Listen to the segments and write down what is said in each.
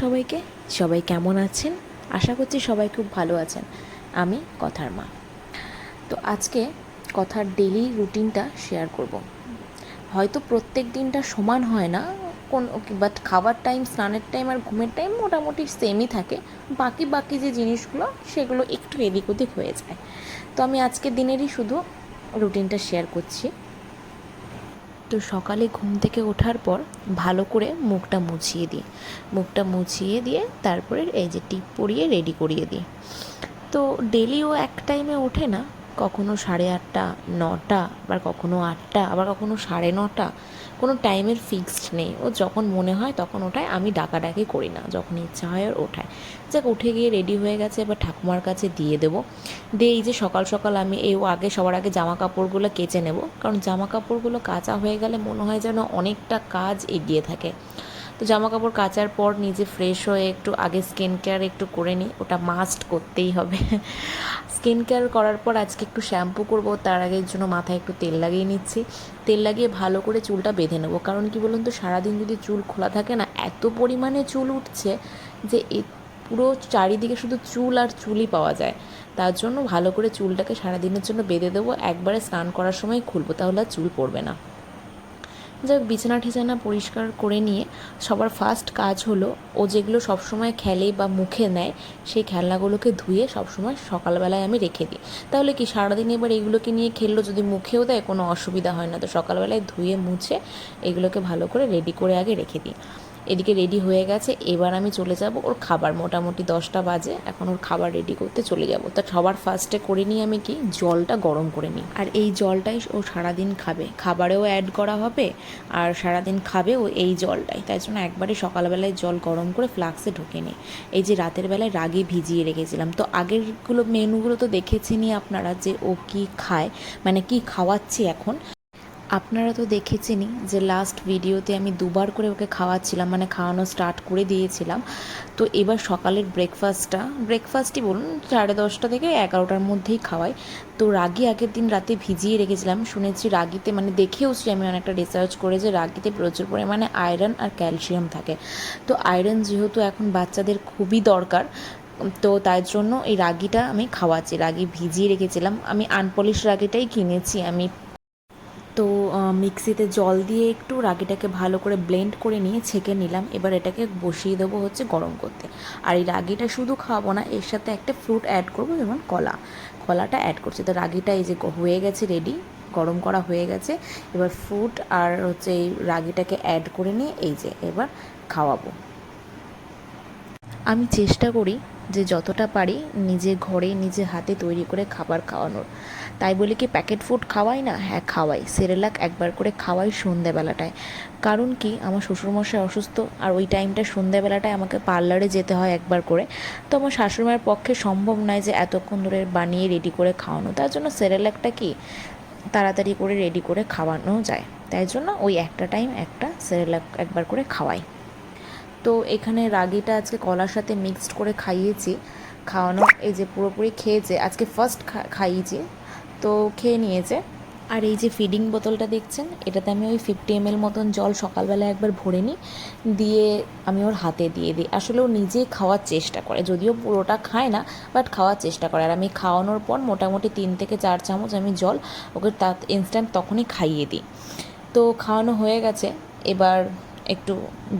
সবাইকে, সবাই কেমন আছেন? আশা করছি সবাই খুব ভালো আছেন। আমি কথার মা। তো আজকে কথার ডেইলি রুটিনটা শেয়ার করব। হয়তো প্রত্যেক দিনটা সমান হয় না, বাট খাবার টাইম, স্নানের টাইম আর ঘুমের টাইম মোটামুটি সেমই থাকে। বাকি বাকি যে জিনিসগুলো সেগুলো একটু এদিক ওদিক হয়ে যায়। তো আমি আজকের দিনেরই শুধু রুটিনটা শেয়ার করছি। তো সকালে ঘুম থেকে ওঠার পর ভালো করে মুখটা মুছিয়ে দিয়ে তারপরে এই যে টিপ পরিয়ে রেডি করিয়ে দিই। তো ডেলিও এক টাইমে ওঠে না, কখনো 8:30, 9টা, আবার কখনো 8টা, আবার কখনো 9:30। কোনো টাইমের ফিক্সড নেই, ও যখন মনে হয় তখন ওঠায়, আমি ডাকাডাকি করি না, যখন ইচ্ছা হয় ওর ওঠায়। যাক, উঠে গিয়ে রেডি হয়ে গেছে, এবার ঠাকুমার কাছে দিয়ে দেবো। দিয়ে এই যে সকাল সকাল আমি সবার আগে জামা কাপড়গুলো কেচে নেব, কারণ জামা কাপড়গুলো কাচা হয়ে গেলে মনে হয় যেন অনেকটা কাজ এগিয়ে থাকে। তো জামা কাপড় কাচার পর নিজে ফ্রেশ হয়ে একটু আগে স্কিন কেয়ার একটু করে নিই, ওটা মাস্ট করতেই হবে। স্কিন কেয়ার করার পর আজকে একটু শ্যাম্পু করব, তার আগের জন্য মাথায় একটু তেল লাগিয়ে নিচ্ছি। তেল লাগিয়ে ভালো করে চুলটা বেঁধে নেবো, কারণ কি বলুন তো, সারাদিন যদি চুল খোলা থাকে না, এত পরিমাণে চুল উঠছে যে পুরো চারিদিকে শুধু চুল আর চুলই পাওয়া যায়। তার জন্য ভালো করে চুলটাকে সারাদিনের জন্য বেঁধে দেবো, একবারে স্নান করার সময় খুলবো, তাহলে আর চুল পড়বে না। যাক, বিছানা ঠিছানা পরিষ্কার করে নিয়ে সবার ফার্স্ট কাজ হলো, ও যেগুলো সবসময় খেলে বা মুখে নেয় সেই খেলনাগুলোকে ধুয়ে সবসময় সকালবেলায় আমি রেখে দিই। তাহলে কি সারাদিন এবার এইগুলোকে নিয়ে খেললো, যদি মুখেও দেয় কোনো অসুবিধা হয় না। তো সকালবেলায় ধুয়ে মুছে এগুলোকে ভালো করে রেডি করে আগে রেখে দিই। এদিকে রেডি হয়ে গেছে, এবার আমি চলে যাব ওর খাবার। মোটামুটি 10টা বাজে, এখন ওর খাবার রেডি করতে চলে যাব। তা সবার ফার্স্টে করে নিই আমি কি, জলটা গরম করে নিই। আর এই জলটাই ও সারাদিন খাবে, খাবারেও অ্যাড করা হবে, আর সারাদিন খাবে ও এই জলটাই। তাই জন্য একবারে সকালবেলায় জল গরম করে ফ্লাক্সে ঢুকে নিই। এই যে রাতের বেলায় রাগে ভিজিয়ে রেখেছিলাম, তো আগেরগুলো মেনুগুলো তো দেখেছেনই আপনারা, যে ও কি খায়, মানে কি খাওয়াচ্ছি এখন। আপনারা তো দেখেছেনই যে লাস্ট ভিডিওতে আমি 2বার করে ওকে খাওয়াচ্ছিলাম, মানে খাওয়ানো স্টার্ট করে দিয়েছিলাম। তো এবার সকালের ব্রেকফাস্টই বলুন, 10:30 থেকে 11টার মধ্যেই খাওয়াই। তো রাগি আগের দিন রাতে ভিজিয়ে রেখেছিলাম, শুনেছি রাগিতে, মানে দেখেওছি আমি অনেকটা রিসার্চ করে, যে রাগিতে প্রচুর পরিমাণে আয়রন আর ক্যালসিয়াম থাকে। তো আয়রন যেহেতু এখন বাচ্চাদের খুবই দরকার, তো তাই জন্য এই রাগিটা আমি খাওয়াচ্ছি। রাগি ভিজিয়ে রেখেছিলাম, আমি আনপলিশ রাগিটাই কিনেছি আমি। তো মিক্সিতে জল দিয়ে একটু রাগিটাকে ভালো করে ব্লেন্ড করে নিয়ে ছেঁকে নিলাম। এবার এটাকে বসিয়ে দেবো হচ্ছে গরম করতে। আর এই রাগিটা শুধু খাওয়াবো না, এর সাথে একটা ফ্রুট অ্যাড করবো, যেমন কলাটা অ্যাড করছি। তো রাগিটা এই যে হয়ে গেছে রেডি, গরম করা হয়ে গেছে। এবার ফ্রুট আর হচ্ছে এই রাগিটাকে অ্যাড করে নিয়ে এই যে এবার খাওয়াবো। আমি চেষ্টা করি যে যতটা পারি নিজে ঘরে নিজে হাতে তৈরি করে খাবার খাওয়ানোর। তাই বলে কি প্যাকেট ফুড খাওয়াই না? হ্যাঁ খাওয়াই, সেরেলাক একবার করে খাওয়াই সন্ধ্যাবেলাটায়। কারণ কি, আমার শ্বশুরমশাই অসুস্থ, আর ওই টাইমটা সন্ধ্যাবেলাটায় আমাকে পার্লারে যেতে হয় একবার করে। তো আমার শাশুড়িমার পক্ষে সম্ভব নয় যে এতক্ষণ ধরে বানিয়ে রেডি করে খাওয়ানো, তার জন্য সেরেলাকটা কি তাড়াতাড়ি করে রেডি করে খাওয়ানো যায়। তাই জন্য ওই একটা টাইম একটা সেরেলাক একবার করে খাওয়াই। তো এখানে রাগিটা আজকে কলার সাথে মিক্সড করে খাইয়েছি, খাওয়ানো এই যে পুরোপুরি খেয়েছে, আজকে ফার্স্ট খাইয়েছি, তো খেয়ে নিয়েছে। আর এই যে ফিডিং বোতলটা দেখছেন, এটাতে আমি ওই 50 ml মতন জল সকালবেলা একবার ভরে নিই, দিয়ে আমি ওর হাতে দিয়ে দিই। আসলে ও নিজেই খাওয়ার চেষ্টা করে, যদিও পুরোটা খায় না, বাট খাওয়ার চেষ্টা করে। আর আমি খাওয়ানোর পর মোটামুটি 3 থেকে 4 চামচ আমি জল ওকে ইনস্ট্যান্ট তখনই খাইয়ে দিই। তো খাওয়ানো হয়ে গেছে, এবার একটু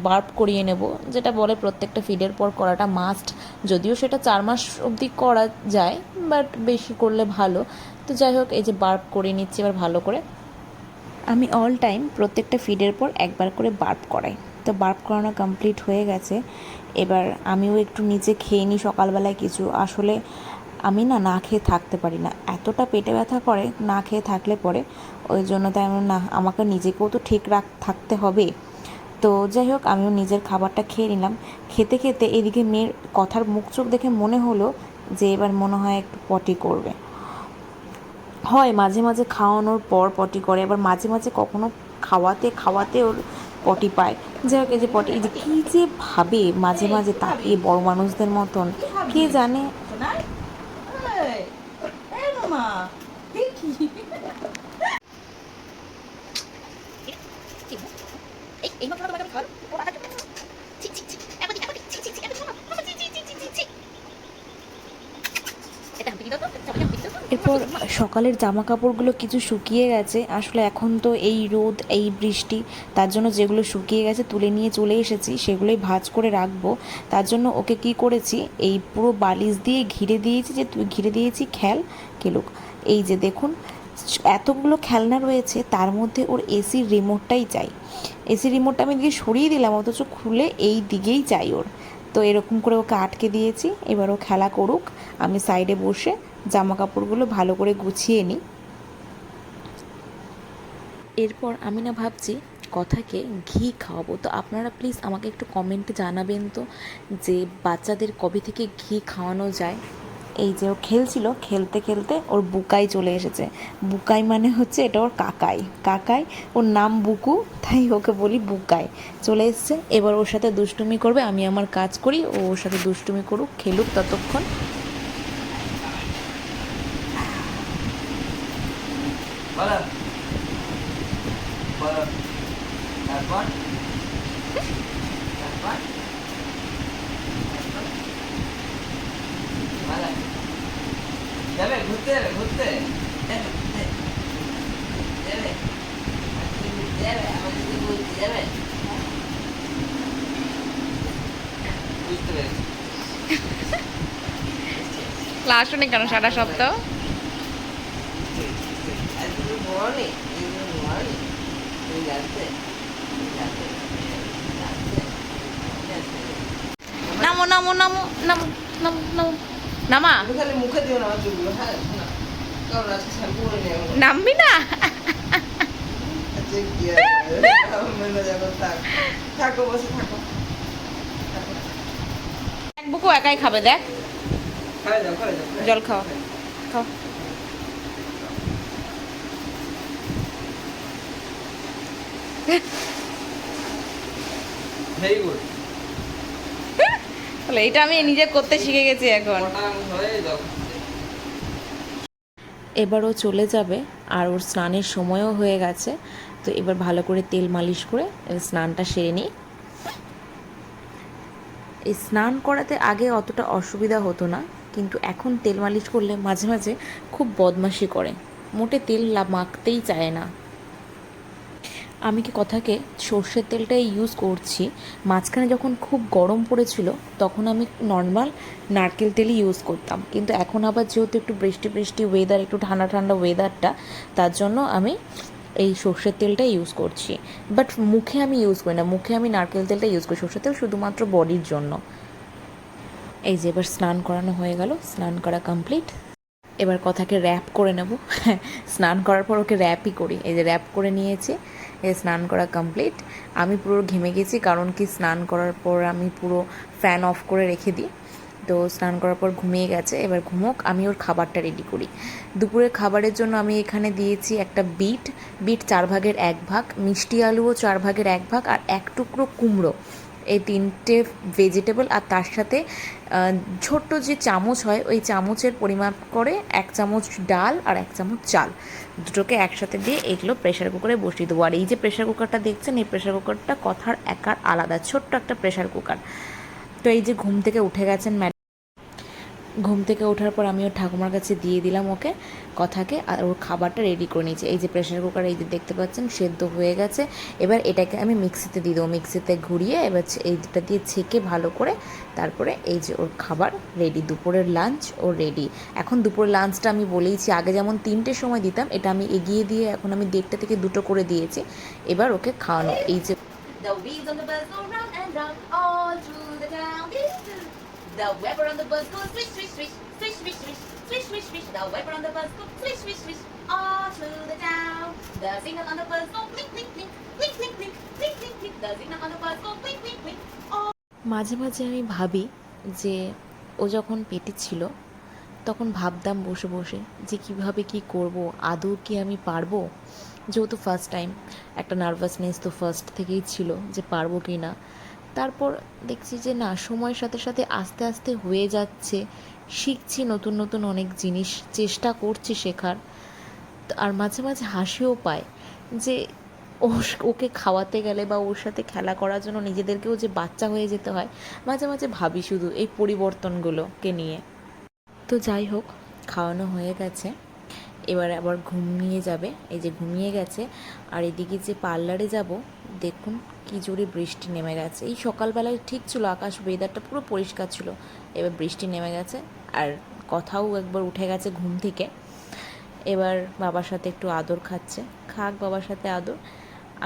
বার্প করিয়ে নেব, যেটা বলে প্রত্যেকটা ফিডের পর করাটা মাস্ট। যদিও সেটা 4 মাস অবধি করা যায়, বাট বেশি করলে ভালো। তো যাই হোক, এই যে বার্প করিয়ে নিচ্ছি এবার ভালো করে। আমি অল টাইম প্রত্যেকটা ফিডের পর একবার করে বার্প করাই। তো বার্প করানো কমপ্লিট হয়ে গেছে, এবার আমিও একটু নিচে খেয়ে নিই সকালবেলায় কিছু। আসলে আমি না খেয়ে থাকতে পারি না, এতটা পেটে ব্যথা করে না খেয়ে থাকলে পরে। ওই জন্য তাই আমি আমাকে নিজেকেও তো ঠিক থাকতে হবে। তো যাই হোক, আমিও নিজের খাবারটা খেয়ে নিলাম। খেতে খেতে এদিকে মেয়ের কথার মুখ চোখ দেখে মনে হলো যে এবার মনে হয় একটু পটি করবে। হয় মাঝে মাঝে খাওয়ানোর পর পটি করে, আবার মাঝে মাঝে কখনো খাওয়াতে খাওয়াতে ওর পটি পায়। যাই হোক, এই যে পটি, এই যে কী যে ভাবে মাঝে মাঝে তাকিয়ে বড় মানুষদের মতন, কে জানে। এরপর সকালের জামা কাপড়গুলো কিছু শুকিয়ে গেছে, আসলে এখন তো এই রোদ এই বৃষ্টি, তার জন্য যেগুলো শুকিয়ে গেছে তুলে নিয়ে চলে এসেছি, সেগুলোই ভাঁজ করে রাখবো। তার জন্য ওকে কি করেছি, এই পুরো বালিশ দিয়ে ঘিরে দিয়েছি, যে তুই ঘিরে দিয়েছি খেলুক। এই যে দেখুন এতগুলো খেলনা রয়েছে, তার মধ্যে ওর এসির রিমোটটাই চাই। এসি রিমোটটা আমি দিকে সরিয়ে দিলাম, অথচ খুলে এই দিকেই চাই ওর। তো এরকম করে ওকে আটকে দিয়েছি, এবার ও খেলা করুক, আমি সাইডে বসে জামা কাপড়গুলো ভালো করে গুছিয়ে নিই। এরপর আমি না ভাবছি কথাকে ঘি খাওয়াবো। তো আপনারা প্লিজ আমাকে একটু কমেন্টে জানাবেন তো যে বাচ্চাদের কবে থেকে ঘি খাওয়ানো যায়। এই যে ও খেলছিল, খেলতে খেলতে ওর বুকাই চলে এসেছে। বুকাই মানে হচ্ছে এটা ওর কাকাই, ওর নাম বুকু, তাই ওকে বলি বুকাই। চলে এসছে, এবার ওর সাথে দুষ্টুমি করবে, আমি আমার কাজ করি, ও ওর সাথে দুষ্টুমি করুক, খেলুক ততক্ষণ। যাবে ঘুরতে ঘুরতে বুঝতে পেরেছি। ক্লাস শুনে কেন সারা সপ্তাহ? নামো নামো নামো নামো নামো নামো নামা, খালি মুখে দিও না চুলগুলো। হ্যাঁ শোনা, কারণ আজকে শ্যাম্পু করে নিয়ে নামবি না? থাকো বসে থাকো। এক বুকু একাই খাবে, দেখ খাই যাও জল খাও খাও। Very good. তাহলে এটা আমি নিজে করতে শিখে গেছি এখন। এবারও চলে যাবে, আর ওর স্নানের সময়ও হয়ে গেছে। তো এবার ভালো করে তেল মালিশ করে স্নানটা সেরে নিই। এই স্নান করাতে আগে অতটা অসুবিধা হতো না, কিন্তু এখন তেল মালিশ করলে মাঝে মাঝে খুব বদমাশি করে, মোটে তেল মাখতেই চায় না। আমি কি কথাকে সর্ষের তেলটাই ইউজ করছি। মাঝখানে যখন খুব গরম পড়েছিল তখন আমি নর্মাল নারকেল তেলই ইউজ করতাম, কিন্তু এখন আবার যেহেতু একটু বৃষ্টি বৃষ্টি ওয়েদার, একটু ঠান্ডা ঠান্ডা ওয়েদারটা, তার জন্য আমি এই সর্ষের তেলটা ইউজ করছি। বাট মুখে আমি ইউজ করি না, মুখে আমি নারকেল তেলটা ইউজ করি, সর্ষের তেল শুধুমাত্র বডির জন্য। এই যে এবার স্নান করানো হয়ে গেল, স্নান করা কমপ্লিট। এবার কথাকে র্যাপ করে নেব। স্নান করার পর ওকে র্যাপই করি, এই যে র্যাপ করে নিয়েছি। স্নান করা কমপ্লিট। আমি পুরো ঘেমে গেছি, কারণ কি স্নান করার পর আমি পুরো ফ্যান অফ করে রেখে দিই। তো স্নান করার পর ঘুমিয়ে গেছে, এবার ঘুমোক, আমি ওর খাবারটা রেডি করি। দুপুরের খাবারের জন্য আমি এখানে দিয়েছি একটা বিট 4 ভাগের 1 ভাগ, মিষ্টি আলুও 4 ভাগের 1 ভাগ, আর 1 টুকরো কুমড়ো। এই 3টে ভেজিটেবল, আর তার সাথে ছোট্ট যে চামচ হয় ওই চামচের পরিমাপ করে 1 চামচ ডাল আর 1 চামচ চাল, দুটোকে একসাথে দিয়ে এগুলো প্রেশার কুকারে বসিয়ে দেবো। আর এই যে প্রেশার কুকারটা দেখছেন, এই প্রেশার কুকারটা কথার একার আলাদা, ছোট্ট একটা প্রেশার কুকার। তো এই যে ঘুম থেকে উঠে গেছেন, ঘুম থেকে ওঠার পর আমি ওর ঠাকুমার কাছে দিয়ে দিলাম ওকে কথাকে, আর ওর খাবারটা রেডি করে নিয়েছি। এই যে প্রেশার কুকার, এই যে দেখতে পাচ্ছেন সেদ্ধ হয়ে গেছে। এবার এটাকে আমি মিক্সিতে দিয়ে দেবো, মিক্সিতে ঘুরিয়ে এবার এইটা দিয়ে ছেঁকে ভালো করে, তারপরে এই যে ওর খাবার রেডি, দুপুরের লাঞ্চ ও রেডি। এখন দুপুরের লাঞ্চটা আমি বলেইছি, আগে যেমন 3টের সময় দিতাম, এটা আমি এগিয়ে দিয়ে এখন আমি 1:30 থেকে 2টো করে দিয়েছি। এবার ওকে খাওয়ানো। এই যে The wheels on the bus go round and round all through the town. The wiper on the bus goes swish, swish, swish, swish, swish, swish, swish, swish, swish. The wiper on the bus goes swish, swish, swish, all through the town. The signal on the bus go blink, blink, blink, blink, blink, blink, blink, blink, blink. The signal on the bus go blink, blink, blink. মাঝে মাঝে আমি ভাবি যে ও যখন পেটে ছিল তখন ভাবতাম বসে বসে যে কিভাবে কি করব, আদৌ কি আমি পারবো। যেহেতু ফার্স্ট টাইম, একটা নার্ভাসনেস তো ফার্স্ট থেকেই ছিল যে পারবো কি না। তারপর দেখছি যে না, সময়ের সাথে সাথে আস্তে আস্তে হয়ে যাচ্ছে, শিখছি নতুন নতুন অনেক জিনিস, চেষ্টা করছি শেখার। আর মাঝে মাঝে হাসিও পায় যে ওকে খাওয়াতে গেলে বা ওর সাথে খেলা করার জন্য নিজেদেরকেও যে বাচ্চা হয়ে যেতে হয়, মাঝে মাঝে ভাবি শুধু এই পরিবর্তনগুলোকে নিয়ে। তো যাই হোক, খাওয়ানো হয়ে গেছে, এবার আবার ঘুমিয়ে যাবে। এই যে ঘুমিয়ে গেছে। আর এদিকে যে পার্লারে যাব, দেখুন কি জোরে বৃষ্টি নেমে গেছে। এই সকালবেলায় ঠিক ছিল, আকাশ ওয়েদারটা পুরো পরিষ্কার ছিল, এবার বৃষ্টি নেমে গেছে। আর কথাও একবার উঠে গেছে ঘুম থেকে, এবার বাবার সাথে একটু আদর খাচ্ছে। খাক বাবার সাথে আদর।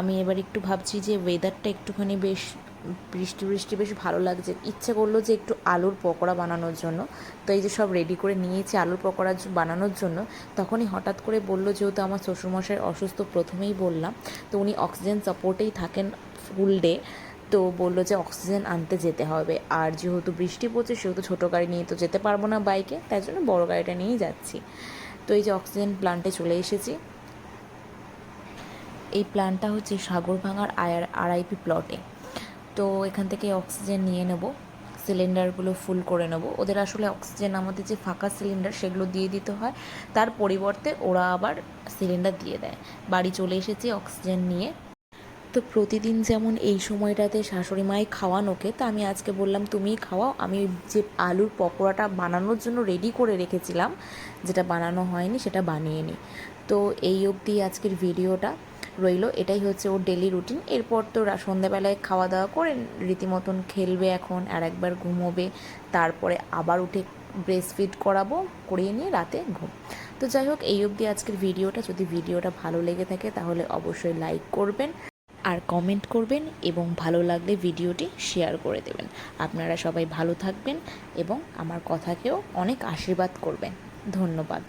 আমি এবার একটু ভাবছি যে ওয়েদারটা একটুখানি বেশ বৃষ্টি বৃষ্টি বেশ ভালো লাগছে, ইচ্ছে করলো যে একটু আলুর পকোড়া বানানোর জন্য। তো এই যে সব রেডি করে নিয়েছি আলুর পকোড়া বানানোর জন্য। তখনই হঠাৎ করে বললো, যেহেতু আমার শ্বশুরমশাই অসুস্থ, প্রথমেই বললাম, তো উনি অক্সিজেন সাপোর্টেই থাকেন ফুল ডে, তো বললো যে অক্সিজেন আনতে যেতে হবে। আর যেহেতু বৃষ্টি পড়ছে সেহেতু ছোটো গাড়ি নিয়ে তো যেতে পারবো না বাইকে, তাই জন্য বড়ো গাড়িটা নিয়েই যাচ্ছি। তো এই যে অক্সিজেন প্ল্যান্টে চলে এসেছি। এই প্ল্যান্টটা হচ্ছে সাগরভাঙার আরআইপি প্লটে। তো এখান থেকে অক্সিজেন নিয়ে নেব, সিলিন্ডারগুলো ফুল করে নেব। ওদের আসলে অক্সিজেন আমাদের যে ফাঁকা সিলিন্ডার সেগুলো দিয়ে দিতে হয়, তার পরিবর্তে ওরা আবার সিলিন্ডার দিয়ে দেয়। বাড়ি চলে এসেছি অক্সিজেন নিয়ে। তো প্রতিদিন যেমন এই সময়টাতে শাশুড়ি মাই খাওয়ানোকে, তা আমি আজকে বললাম তুমিই খাওয়াও। আমি যে আলুর পকোড়াটা বানানোর জন্য রেডি করে রেখেছিলাম, যেটা বানানো হয়নি সেটা বানিয়ে নিই। তো এই অবধি আজকের ভিডিওটা রইল। এটাই হচ্ছে ওর ডেলি রুটিন। এরপর তো সন্ধ্যাবেলায় খাওয়া দাওয়া করে রীতিমতন খেলবে এখন, আর একবার ঘুমোবে, তারপরে আবার উঠে ব্রেস্ট ফিড করাবো, করিয়ে নিয়ে রাতে ঘুম। তো যাই হোক, এই অবধি আজকের ভিডিওটা। যদি ভিডিওটা ভালো লেগে থাকে তাহলে অবশ্যই লাইক করবেন আর কমেন্ট করবেন, এবং ভালো লাগলে ভিডিওটি শেয়ার করে দেবেন। আপনারা সবাই ভালো থাকবেন এবং আমার কথাকেও অনেক আশীর্বাদ করবেন। ধন্যবাদ।